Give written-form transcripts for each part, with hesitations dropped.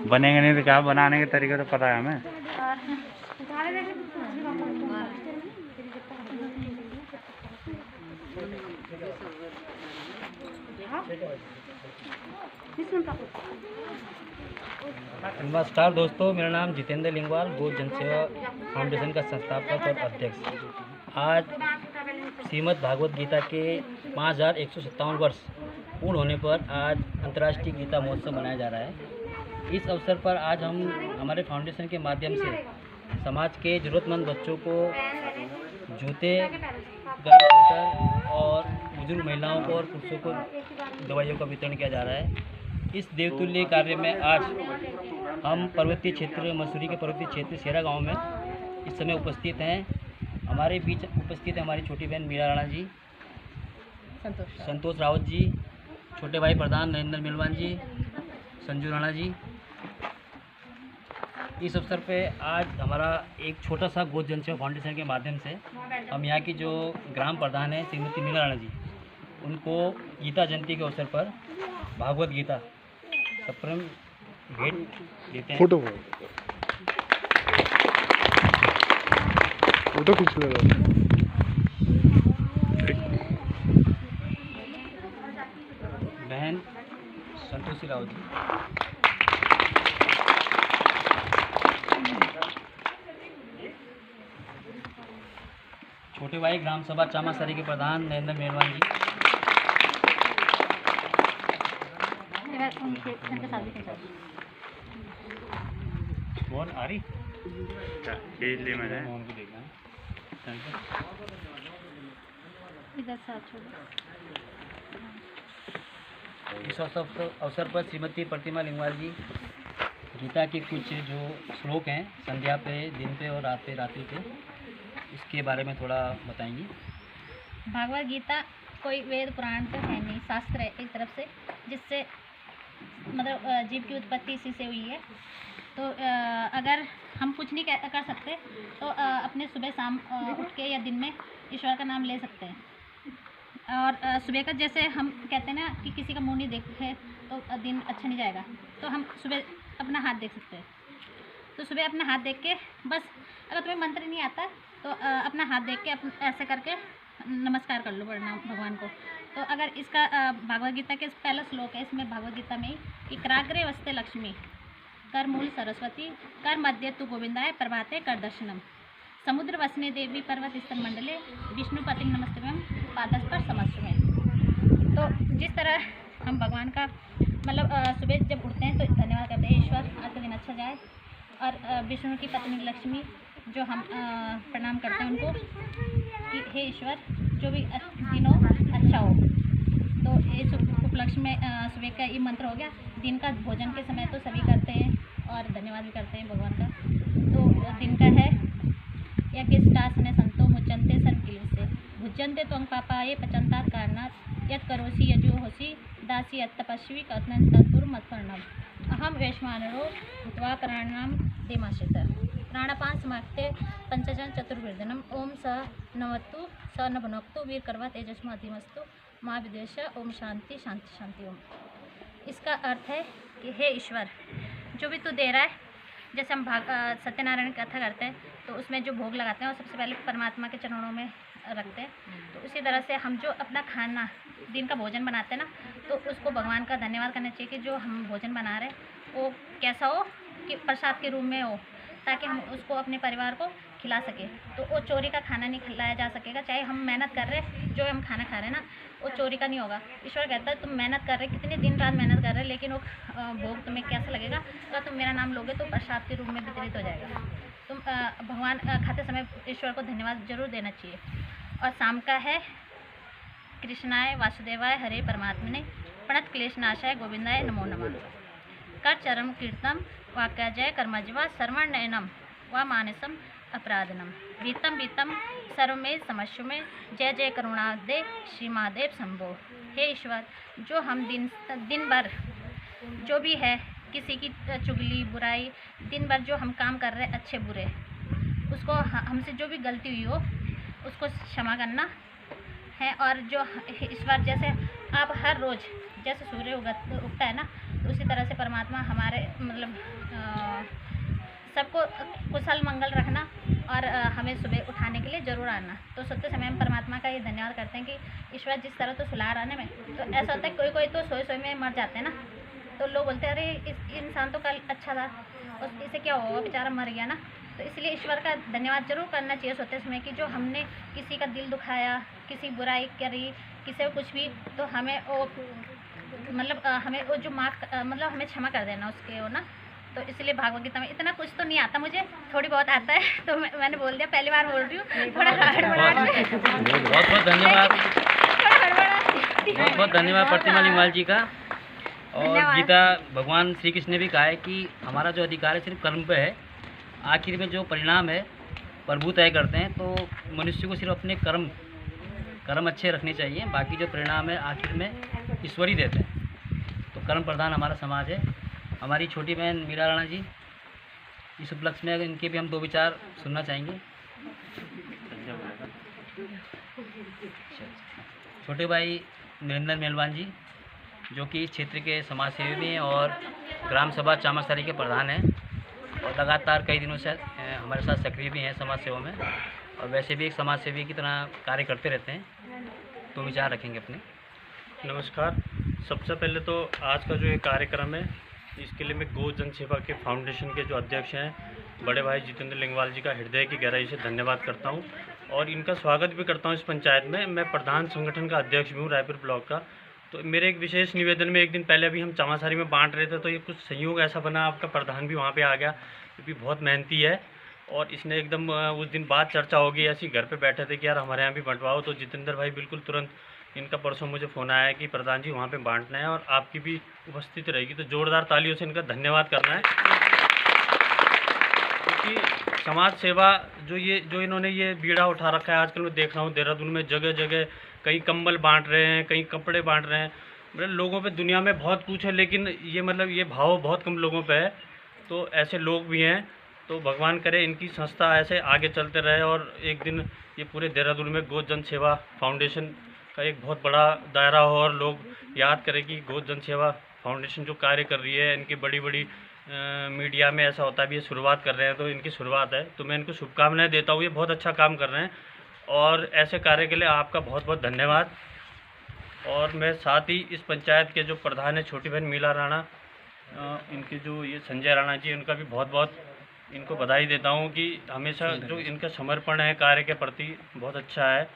बनेंगे नहीं तो क्या, बनाने के तरीके तो पता है हमें। नमस्कार दोस्तों, मेरा नाम जितेंद्र लिंगवाल, गो जनसेवा फाउंडेशन का संस्थापक और अध्यक्ष। आज श्रीमद् भागवत गीता के 5157 वर्ष पूर्ण होने पर आज अंतर्राष्ट्रीय गीता महोत्सव मनाया जा रहा है। इस अवसर पर आज हम हमारे फाउंडेशन के माध्यम से समाज के ज़रूरतमंद बच्चों को जूते, गर्म स्वेटर और बुजुर्ग महिलाओं को और पुरुषों को दवाइयों का वितरण किया जा रहा है। इस देवतुल्य कार्य में आज हम पर्वतीय क्षेत्र मसूरी के पर्वतीय क्षेत्र शेरा गांव में इस समय उपस्थित हैं। हमारे बीच उपस्थित है हमारी छोटी बहन मीरा राणा जी, संतोष रावत जी, छोटे भाई प्रधान नरेंद्र मिलवान जी, संजू राणा जी। इस अवसर पे आज हमारा एक छोटा सा गो जनसेवा फाउंडेशन के माध्यम से हम यहाँ की जो ग्राम प्रधान है श्रीमती मीरा राणा जी, उनको गीता जयंती के अवसर पर भागवत गीता सप्रेम भेंट देते हैं। फोटो खींच लो। बहन संतोषी राव जी, छोटे भाई ग्राम सभा चामासरी के प्रधान नरेंद्र मेहरवान जी, कौन आ रही इस अवसर पर श्रीमती प्रतिमा लिंगवाल जी गीता के कुछ जो श्लोक हैं संध्या पे, दिन पे और रात पे, रात्रि पे, इसके बारे में थोड़ा बताएंगी। भागवत गीता कोई वेद पुराण तो है नहीं, शास्त्र है एक तरफ से, जिससे मतलब जीव की उत्पत्ति इसी से हुई है। तो अगर हम कुछ नहीं कर सकते तो अपने सुबह शाम उठ के या दिन में ईश्वर का नाम ले सकते हैं। और सुबह का जैसे हम कहते हैं ना कि किसी का मुंह नहीं देखे तो दिन अच्छा नहीं जाएगा, तो हम सुबह अपना हाथ देख सकते हैं। तो सुबह अपना हाथ देख के बस, अगर तुम्हें मंत्र नहीं आता तो अपना हाथ देख के ऐसे करके नमस्कार कर लो प्रणाम भगवान को। तो अगर इसका भागवत गीता के पहला श्लोक है, इसमें भागवत गीता में कि कराग्रे वस्ते लक्ष्मी, कर मूल सरस्वती, कर मध्य तु गोविंदाय, प्रभाते कर दर्शनम, समुद्र वसने देवी पर्वत स्तर मंडले, विष्णु पति नमस्तव्यम, पादस पर समस्वे। तो जिस तरह हम भगवान का मतलब सुबह जब उठते हैं तो धन्यवाद करते हैं, ईश्वर आज का दिन अच्छा जाए। और विष्णु की पत्नी लक्ष्मी जो हम प्रणाम करते हैं उनको कि हे ईश्वर जो भी दिन हो अच्छा हो। तो इस उपलक्ष्य में सुबह का ये मंत्र हो गया। दिन का भोजन के समय तो सभी करते हैं और धन्यवाद भी करते हैं भगवान का। तो दिन का है यज्ञष्टासने संतो मुचंते सर्वकिलसे भुजंते त्वं पापाये पचंतात कारणात् यत् करोसि यजो होसि दासी यत्तपस्वी कथनं तत्पुर मत्पर्णम अहम वैश्वानरो भूत्वा प्राणानाम देमाश्रितः प्राणापान समाप्ते पंचजन चतुर्विर्धनम ओम स नवतु स न भुनक्तु वीर करवा तेजस्मा अतिमस्तु माँ विद्वेश ओम शांति शांति शांति ओम। इसका अर्थ है कि हे ईश्वर जो भी तू दे रहा है, जैसे हम सत्यनारायण की कथा करते हैं तो उसमें जो भोग लगाते हैं वो सबसे पहले परमात्मा के चरणों में रखते हैं। तो उसी तरह से हम जो अपना खाना दिन का भोजन बनाते हैं ना, तो उसको भगवान का धन्यवाद करना चाहिए कि जो हम भोजन बना रहे हैं वो कैसा हो कि प्रसाद के रूप में हो, ताकि हम उसको अपने परिवार को खिला सके। तो वो चोरी का खाना नहीं खिलाया जा सकेगा। चाहे हम मेहनत कर रहे हैं, जो हम खाना खा रहे हैं ना वो चोरी का नहीं होगा। ईश्वर कहता है तुम मेहनत कर रहे, कितने दिन रात मेहनत कर रहे, लेकिन वो भोग तुम्हें कैसा लगेगा, अगर तुम मेरा नाम लोगे तो प्रसाद के रूप में वितरित हो जाएगा। तुम भगवान खाते समय ईश्वर को धन्यवाद जरूर देना चाहिए। और शाम का है कृष्णाय वासुदेवाय हरे परमात्मने प्रणत क्लेशनाशाय गोविंदाय नमो नमः कर चरम कीर्तम वाक्या जय कर्मजवा सर्वण नयनम व मानसम अपराधनम वीतम वीतम सर्वमें समस्व में जय जय करुणादे श्री महादेव शंभो। हे ईश्वर जो हम दिन भर जो भी है किसी की चुगली बुराई, दिन भर जो हम काम कर रहे हैं अच्छे बुरे, उसको हमसे जो भी गलती हुई हो उसको क्षमा करना। हैं। और जो ईश्वर जैसे अब हर रोज़ जैसे सूर्य उगता है ना, तो उसी तरह से परमात्मा हमारे मतलब सबको कुशल मंगल रखना और हमें सुबह उठाने के लिए ज़रूर आना। तो सोते समय हम परमात्मा का ये धन्यवाद करते हैं कि ईश्वर जिस तरह तो सुला रहा है में, तो ऐसा होता है कोई कोई तो सोए सोए में मर जाते हैं ना, तो लोग बोलते हैं अरे इस इंसान तो कल अच्छा था, उस इसे क्या हुआ, बेचारा मर गया ना। तो इसलिए ईश्वर का धन्यवाद जरूर करना चाहिए सोते समय कि जो हमने किसी का दिल दुखाया, किसी बुराई करी, किसी को कुछ भी, तो हमें वो मतलब हमें वो जो माफ़ मतलब हमें क्षमा कर देना उसके वो ना। तो इसलिए भागवत गीता में इतना कुछ तो नहीं आता मुझे, थोड़ी बहुत आता है, तो मैंने बोल दिया, पहली बार बोल रही हूँ, थोड़ा हड़बड़ाहट में। बहुत बहुत धन्यवाद, बहुत बहुत धन्यवाद प्रतिमा लिंगवाल जी का। और गीता भगवान श्री कृष्ण ने भी कहा है कि हमारा जो अधिकार है सिर्फ कर्म पे है, आखिर में जो परिणाम है प्रभु तय करते हैं। तो मनुष्य को सिर्फ अपने कर्म अच्छे रखने चाहिए, बाकी जो परिणाम है आखिर में ईश्वर ही देते हैं। तो कर्म प्रधान हमारा समाज है। हमारी छोटी बहन मीरा राणा जी, इस उपलक्ष्य में इनके भी हम दो विचार सुनना चाहेंगे। छोटे भाई नरेंद्र मेलवान जी, जो कि इस क्षेत्र के समाज सेवी भी हैं और ग्राम सभा चामासारी के प्रधान हैं, और लगातार कई दिनों से हमारे साथ सक्रिय भी हैं समाज सेवा में, और वैसे भी एक समाज सेवी की तरह कार्य करते रहते हैं। तो विचार रखेंगे अपने। नमस्कार। सबसे पहले तो आज का जो ये कार्यक्रम है, इसके लिए मैं गौ जन सेवा के फाउंडेशन के जो अध्यक्ष हैं बड़े भाई जितेंद्र लिंगवाल जी का हृदय की गहराई से धन्यवाद करता हूं, और इनका स्वागत भी करता हूं इस पंचायत में। मैं प्रधान संगठन का अध्यक्ष भी हूँ रायपुर ब्लॉक का। तो मेरे एक विशेष निवेदन में, एक दिन पहले अभी हम चामासारी में बांट रहे थे, तो ये कुछ संयोग ऐसा बना, आपका प्रधान भी वहाँ पर आ गया, क्योंकि बहुत मेहनती है, और इसने एकदम उस दिन बात चर्चा होगी, ऐसे घर पे बैठे थे कि यार हमारे यहाँ भी बंटवाओ। तो जितेंद्र भाई बिल्कुल तुरंत, इनका परसों मुझे फ़ोन आया है कि प्रधान जी वहाँ पे बांटना है और आपकी भी उपस्थिति रहेगी। तो जोरदार तालियों से इनका धन्यवाद करना है, क्योंकि समाज सेवा जो इन्होंने ये बीड़ा उठा रखा है। आजकल मैं देख रहा हूँ देहरादून में जगह जगह कहीं कंबल बांट रहे हैं, कहीं कपड़े बांट रहे हैं। मतलब लोगों पे दुनिया में बहुत कुछ है, लेकिन ये मतलब ये भाव बहुत कम लोगों पे है। तो ऐसे लोग भी हैं। तो भगवान करे इनकी संस्था ऐसे आगे चलते रहे, और एक दिन ये पूरे देहरादून में गौ जन सेवा फाउंडेशन का एक बहुत बड़ा दायरा हो, और लोग याद करें कि गौ जन सेवा फाउंडेशन जो कार्य कर रही है, इनकी बड़ी बड़ी मीडिया में ऐसा होता है भी ये शुरुआत कर रहे हैं, तो इनकी शुरुआत है। तो मैं इनको शुभकामनाएं देता हूँ, ये बहुत अच्छा काम कर रहे हैं, और ऐसे कार्य के लिए आपका बहुत बहुत धन्यवाद। और मैं साथ ही इस पंचायत के जो प्रधान है छोटी बहन मीरा राणा, इनके जो ये संजय राणा जी, उनका भी बहुत बहुत इनको बधाई देता हूँ कि हमेशा जो इनका समर्पण है कार्य के प्रति बहुत अच्छा है।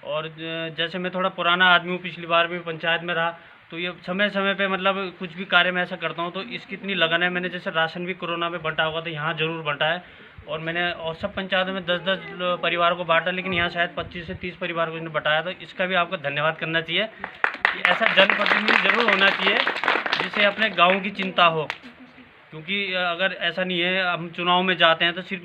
और जैसे मैं थोड़ा पुराना आदमी हूँ, पिछली बार भी पंचायत में रहा, तो ये समय समय पे मतलब कुछ भी कार्य में ऐसा करता हूँ, तो इसकी इतनी लगन है। मैंने जैसे राशन भी कोरोना में बंटा होगा, तो यहाँ ज़रूर बंटा है, और मैंने और सब पंचायतों में 10-10 परिवारों को बांटा, लेकिन यहाँ शायद 25 से 30 परिवार को इन्हें बटाया। तो इसका भी आपको धन्यवाद करना चाहिए कि ऐसा जनप्रतिनिधि जरूर होना चाहिए जिसे अपने गाँव की चिंता हो, क्योंकि अगर ऐसा नहीं है, हम चुनाव में जाते हैं तो सिर्फ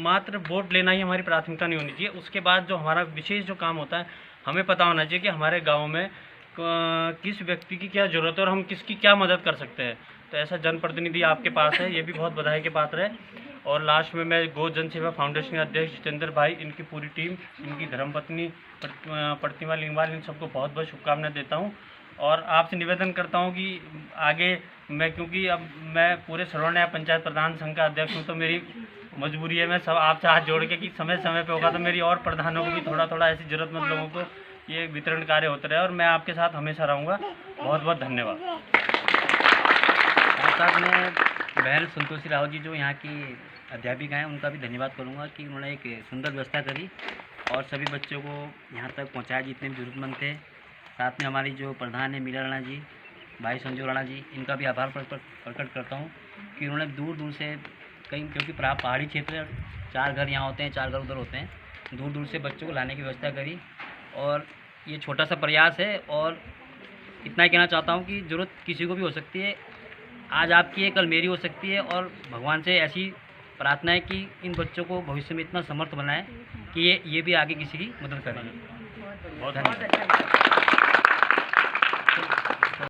मात्र वोट लेना ही हमारी प्राथमिकता नहीं होनी चाहिए। उसके बाद जो हमारा विशेष जो काम होता है, हमें पता होना चाहिए कि हमारे गांव में किस व्यक्ति की क्या ज़रूरत है और हम किसकी क्या मदद कर सकते हैं। तो ऐसा जनप्रतिनिधि आपके पास है, ये भी बहुत बधाई के पात्र है। और लास्ट में मैं गौ जन सेवा फाउंडेशन के अध्यक्ष जितेंद्र भाई, इनकी पूरी टीम, इनकी धर्मपत्नी प्रतिमा लिंगवाल, इन सबको बहुत बहुत शुभकामनाएं देता हूँ। और आपसे निवेदन करता हूं कि आगे मैं, क्योंकि अब मैं पूरे सरवण पंचायत प्रधान संघ का अध्यक्ष हूं, तो मेरी मजबूरी है, मैं सब आपसे हाथ जोड़ के कि समय समय पे होगा तो मेरी और प्रधानों को भी थोड़ा थोड़ा ऐसी ज़रूरतमंद लोगों को ये वितरण कार्य होते रहे, और मैं आपके साथ हमेशा रहूँगा। बहुत बहुत धन्यवाद। साथ में बहन संतोषी राव जी, जो यहाँ की अध्यापिका हैं, उनका भी धन्यवाद करूँगा कि उन्होंने एक सुंदर व्यवस्था करी और सभी बच्चों को यहाँ तक पहुँचाया जितने भी जरूरतमंद थे। साथ में हमारी जो प्रधान है मीरा राणा जी, भाई संजू राणा जी, इनका भी आभार प्रकट करता हूँ कि उन्होंने दूर दूर से कहीं, क्योंकि पहाड़ी क्षेत्र, 4 घर यहाँ होते हैं, 4 घर उधर होते हैं, दूर दूर से बच्चों को लाने की व्यवस्था करी। और ये छोटा सा प्रयास है, और इतना ही कहना चाहता हूँ कि ज़रूरत किसी को भी हो सकती है, आज आपकी है कल मेरी हो सकती है, और भगवान से ऐसी प्रार्थना है कि इन बच्चों को भविष्य में इतना समर्थ बनाए कि ये भी आगे किसी की मदद करें। बहुत धन्यवाद।